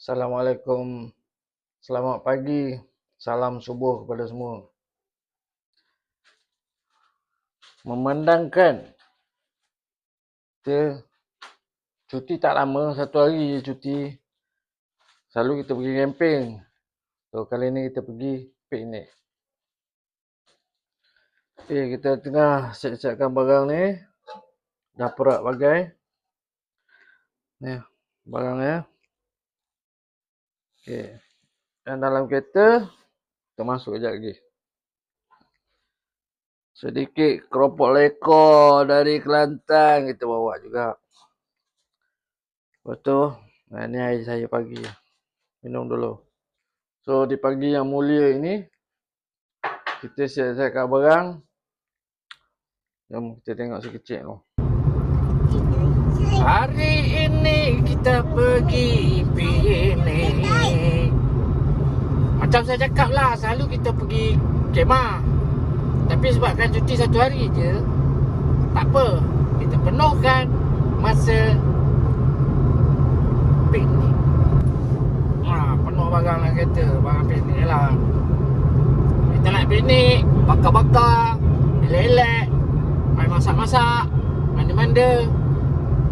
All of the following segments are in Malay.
Assalamualaikum, selamat pagi, salam subuh kepada semua. Memandangkan kita cuti tak lama, 1 hari je cuti. Selalu kita pergi camping. So kali ni kita pergi piknik. Okay, kita tengah siap-siapkan barang ni. Dah perak bagai. Ni barang ya. Okay. Dan dalam kereta, kita masuk sekejap lagi. Sedikit keropok lekor dari Kelantan kita bawa juga. Lepas tu, ni air saya pagi. Minum dulu. So, di pagi yang mulia ini, kita siap-siapkan barang. Jom kita tengok si kecil tu. Hari ini kita pergi piknik. Macam saya cakap lah, selalu kita pergi kemah. Tapi sebabkan cuti 1 hari je, tak apa. Kita penuhkan masa piknik. Penuh barang nak kereta, barang piknik lah. Kita nak piknik, bakar-bakar, elak-elak, main masak-masak, manda-manda.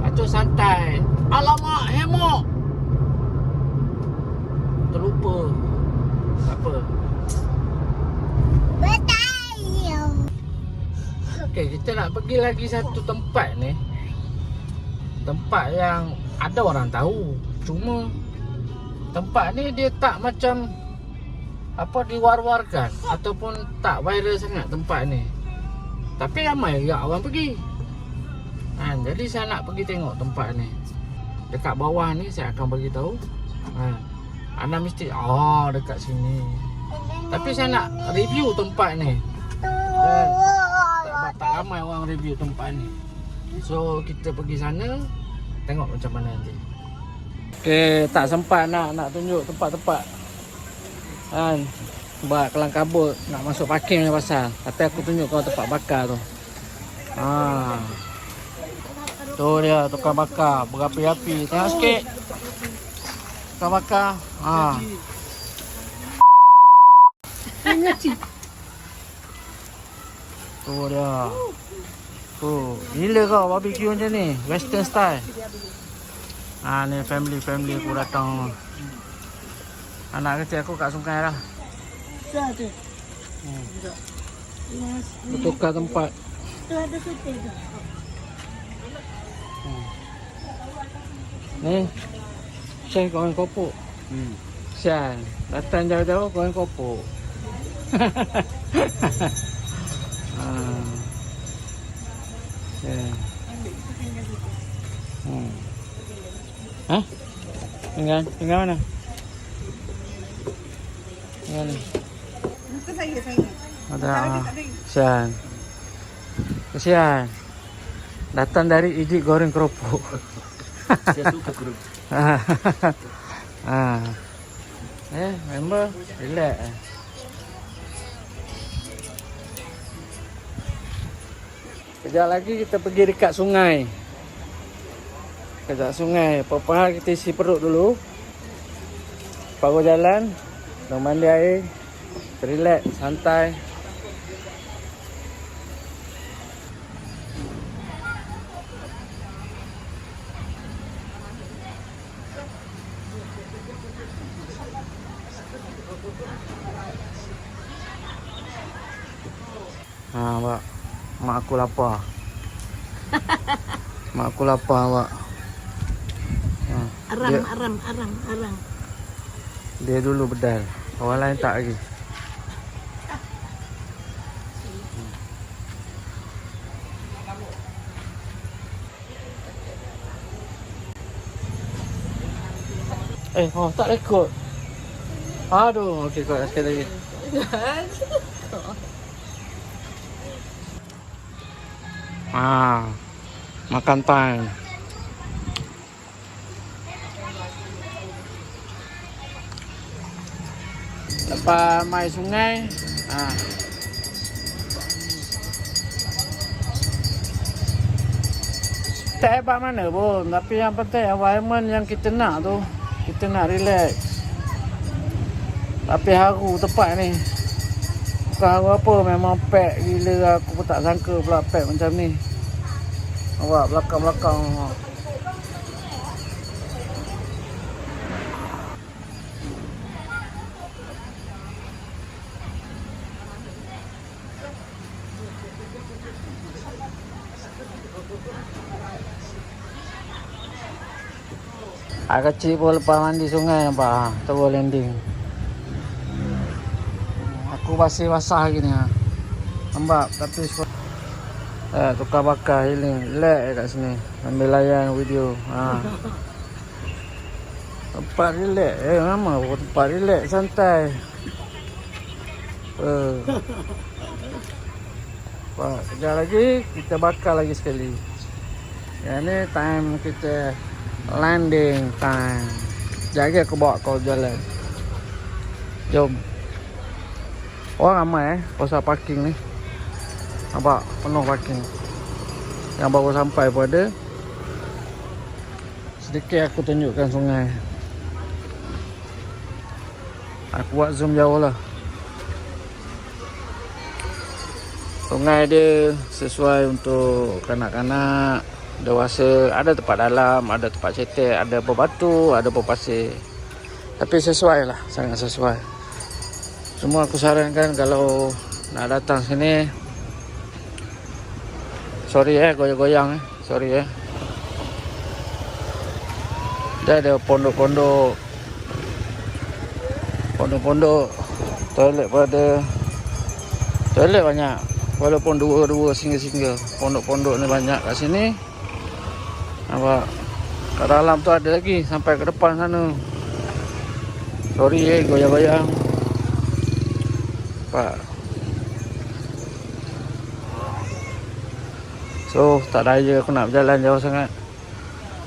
Lepas tu santai. Alamak, hemok! Terlupa. Tak apa. Okay, kita nak pergi lagi satu tempat ni. Tempat yang ada orang tahu. Cuma tempat ni dia tak macam apa diwar-warkan ataupun tak viral sangat tempat ni. Tapi ramai juga orang pergi. Jadi saya nak pergi tengok tempat ni. Dekat bawah ni saya akan bagi tahu. Anda mesti dekat sini. Tapi saya nak review tempat ni. Tak ramai orang review tempat ni. So kita pergi sana, tengok macam mana nanti. Okay, tak sempat nak tunjuk tempat-tempat. Sebab kelang kabut nak masuk parking ni pasal. Tapi aku tunjuk kau tempat bakar tu. Tu dia tukang bakar berapi-api. Tengok sikit. Tukang bakar. Tu dia. Gila kau barbecue macam ni, western style. Ni family aku datang. Anak kecil aku kat sungai lah. Bertukar tempat. Tu ada sote tu. Ni Syah goreng kopok. Syah datang jauh-jauh goreng kopok. Tinggal mana? Tinggal ni. Muka saya. Ada Syah. Kesian. Datang dari Ijik goreng keropok. Saya suka keropok. Member relax. Kejap lagi kita pergi dekat sungai. Apa-apa hal kita isi perut dulu. Baru jalan, nak mandi air, relax, santai. Mak aku lapar. Mak aku lapar, Mak. Arang. Dia dulu bedal. Orang lain tak lagi. Tak rekod. Aduh, okey kau sekali lagi. Makan time. Lepas mai sungai, tak hebat mana pun, tapi yang penting environment yang kita nak tu Kita nak relax. Tapi haru tempat ni. Bukan haru apa, memang pack gila. Aku pun tak sangka pula pack macam ni. Nampak belakang-belakang. Air kecil pun lepas mandi sungai nampak ha, terus landing. Aku basah gini ha. Nampak tapi tukar bakar healing. Relax kat sini. Ambil layan video. Ha. Tempat relax. Nama tempat relax santai. Kejap lagi kita bakar lagi sekali. Yang ni time kita landing time. Sekejap aku bawa kau jalan. Jom. Orang ramai pasal parking ni. Nampak penuh parking. Yang baru sampai pun ada. Sedikit aku tunjukkan sungai. Aku buat zoom jauh lah. Sungai dia sesuai untuk kanak-kanak, dewasa. Ada tempat dalam, ada tempat cetek, ada berbatu, ada berpasir. Tapi sesuai lah, sangat sesuai. Semua aku sarankan kalau nak datang sini. Sorry goyang-goyang sorry Dia ada pondok-pondok. Pondok-pondok. Toilet pun ada. Toilet banyak. Walaupun dua-dua single-single. Pondok-pondok ni banyak kat sini. Nampak. Kat dalam tu ada lagi. Sampai ke depan sana. Sorry goyang-goyang. Nampak. So tak daya aku nak berjalan jauh sangat.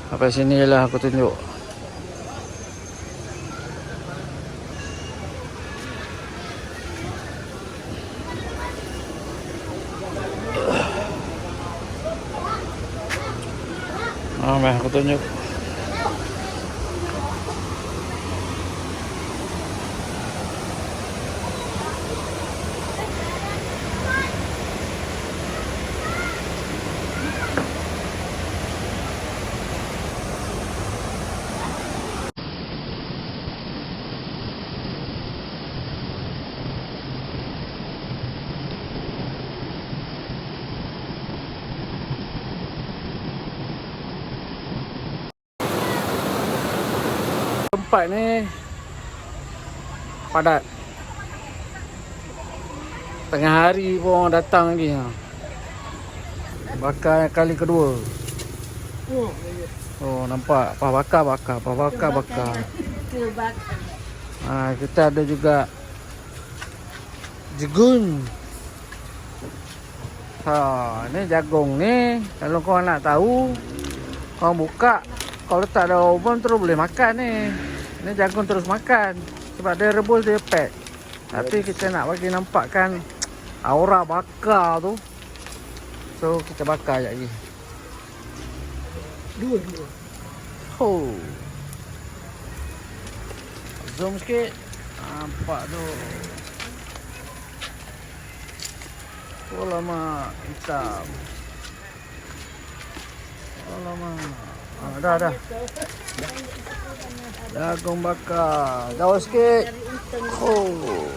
Sampai sini je lah aku tunjuk. Aku tunjuk. Tempat ni padat. Tengah hari pun orang datang lagi ha. Bakar kali kedua. Oh nampak apa bakar. Ha, kita ada juga jagung. Ha, ni jagung ni kalau kau nak tahu, kau buka, kau letak dalam oven terus boleh makan ni. Ni jagung terus makan. Sebab dia rebus dia pack. Tapi kita nak bagi nampakkan aura bakar tu. So kita bakar sekejap lagi. Dua. Oh. Zoom sikit. Nampak tu. Oh lama hitam. Oh lama. Dah. Jagung bakar. Jauh sikit. Oh.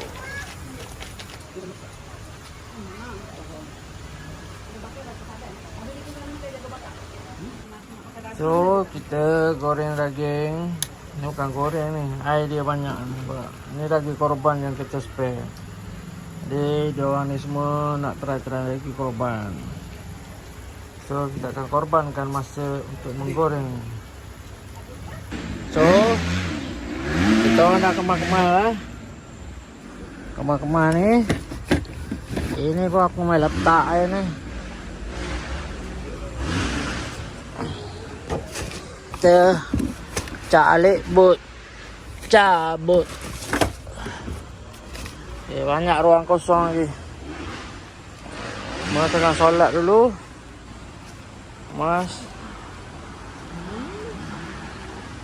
So, kita goreng daging. Ini bukan goreng ni. Air dia banyak. Ini daging korban yang kita spare. Jadi, diorang ni semua nak try lagi korban. So, kita akan korbankan masa untuk menggoreng. So, kita orang nak kemas-kemas lah. Kemas-kemas ni. Ini pun aku main letak air ni. Kita calik but. Cabut. Okay, banyak ruang kosong lagi. Mereka tengah solat dulu. Mas.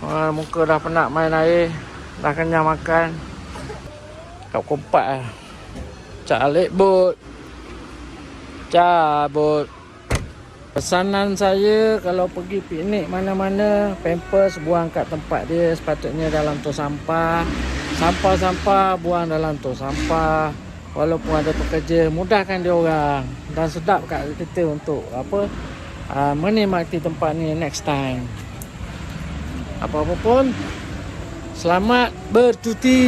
Muka dah penat main air. Dah kenyang makan. Kat kompak lah. Calik bot. Cabut. Pesanan saya kalau pergi piknik mana-mana, Pampers buang kat tempat dia, sepatutnya dalam tong sampah. Sampah-sampah buang dalam tong sampah. Walaupun ada pekerja, mudahkan dia orang. Dan sedap kat kita untuk menikmati tempat ni next time. Apa-apa pun, selamat bercuti.